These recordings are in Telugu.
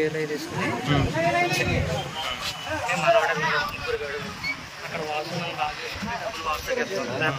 చీరలు అవి తీసుకుని మనవాడ ముగ్గురు గడు అక్కడ వాసన బాగా చేసుకుని డబ్బులు వాసనకి వెళ్తాం.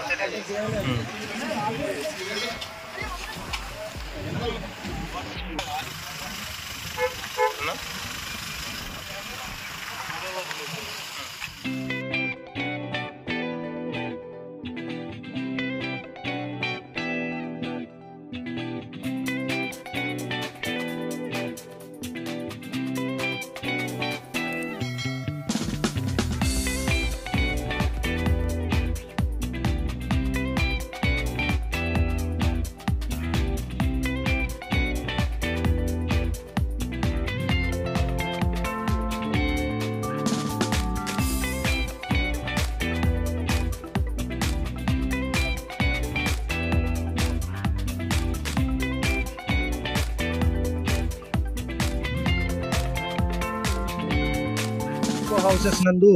హౌసెస్ నందు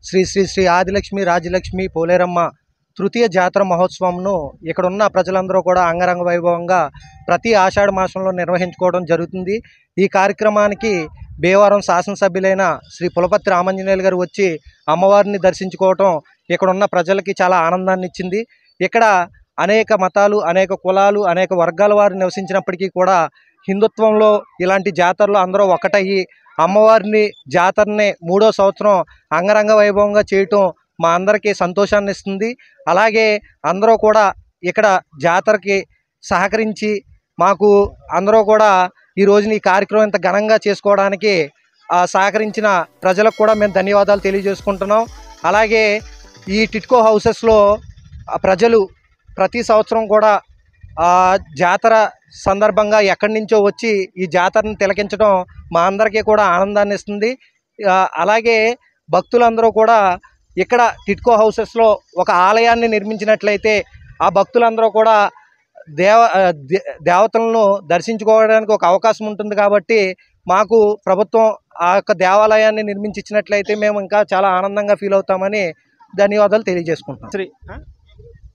శ్రీ శ్రీ శ్రీ ఆదిలక్ష్మి రాజలక్ష్మి పోలేరమ్మ తృతీయ జాతర మహోత్సవంను ఇక్కడ ఉన్న ప్రజలందరూ కూడా అంగరంగ వైభవంగా ప్రతి ఆషాఢ మాసంలో నిర్వహించుకోవడం జరుగుతుంది. ఈ కార్యక్రమానికి భీమవరం శాసనసభ్యులైన శ్రీ పులపర్తి రామాంజనేయులు గారు వచ్చి అమ్మవారిని దర్శించుకోవటం ఇక్కడ ఉన్న ప్రజలకి చాలా ఆనందాన్ని ఇచ్చింది. ఇక్కడ అనేక మతాలు, అనేక కులాలు, అనేక వర్గాల వారు నివసించినప్పటికీ కూడా హిందుత్వంలో ఇలాంటి జాతరలు అందరూ ఒకటయ్యి అమ్మవారిని జాతరని 3వ సంవత్సరం అంగరంగ వైభవంగా చేయటం మా అందరికీ సంతోషాన్ని ఇస్తుంది. అలాగే అందరూ కూడా ఇక్కడ జాతరకి సహకరించి మాకు అందరూ కూడా ఈ రోజున ఈ కార్యక్రమం ఇంత ఘనంగా చేసుకోవడానికి సహకరించిన ప్రజలకు కూడా మేము ధన్యవాదాలు తెలియజేసుకుంటున్నాం. అలాగే ఈ టిట్కో హౌసెస్లో ప్రజలు ప్రతి సంవత్సరం కూడా జాతర సందర్భంగా ఎక్కడి నుంచో వచ్చి ఈ జాతరను తిలకించడం మా అందరికీ కూడా ఆనందాన్ని ఇస్తుంది. అలాగే భక్తులందరూ కూడా ఇక్కడ టిట్కో హౌసెస్లో ఒక ఆలయాన్ని నిర్మించినట్లయితే ఆ భక్తులందరూ కూడా దేవతలను దర్శించుకోవడానికి ఒక అవకాశం ఉంటుంది. కాబట్టి మాకు ప్రభుత్వం ఆ యొక్క దేవాలయాన్ని నిర్మించి ఇచ్చినట్లయితే మేము ఇంకా చాలా ఆనందంగా ఫీల్ అవుతామని ధన్యవాదాలు తెలియజేసుకుంటున్నాం.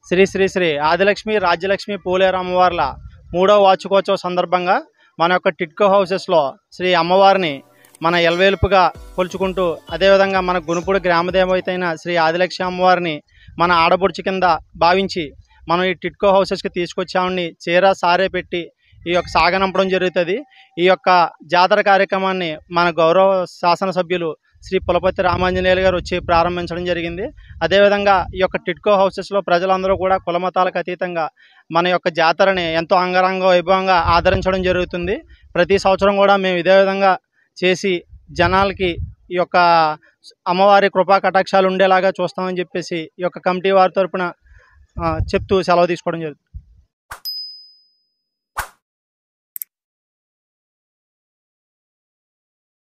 శ్రీ శ్రీ శ్రీ ఆదిలక్ష్మి రాజ్యలక్ష్మి పోలేరు అమ్మవార్ల 3వ వార్షికోత్సవ సందర్భంగా మన యొక్క టిట్కో హౌసెస్లో శ్రీ అమ్మవారిని మన ఎల్వేలుపుగా కొలుచుకుంటూ, అదేవిధంగా మన గునుపూడి గ్రామదేవతైన శ్రీ ఆదిలక్ష్మి అమ్మవారిని మన ఆడబొడుచు కింద భావించి మనం ఈ టిట్కో హౌసెస్కి తీసుకొచ్చామని చీర సారే పెట్టి ఈ యొక్క సాగనంపడం జరుగుతుంది. ఈ యొక్క జాతర కార్యక్రమాన్ని మన గౌరవ శాసనసభ్యులు శ్రీ పులపర్తి రామాంజనేయులు గారు వచ్చి ప్రారంభించడం జరిగింది. అదేవిధంగా ఈ యొక్క టిట్కో హౌసెస్లో ప్రజలందరూ కూడా కులమతాలకు అతీతంగా మన యొక్క జాతరని ఎంతో అంగరంగ వైభవంగా ఆదరించడం జరుగుతుంది. ప్రతి సంవత్సరం కూడా మేము ఇదే విధంగా చేసి జనాలకి ఈ యొక్క అమ్మవారి కృపా కటాక్షాలు ఉండేలాగా చూస్తామని చెప్పేసి ఈ యొక్క కమిటీ వారి తరపున చెప్తూ సెలవు తీసుకోవడం జరుగుతుంది.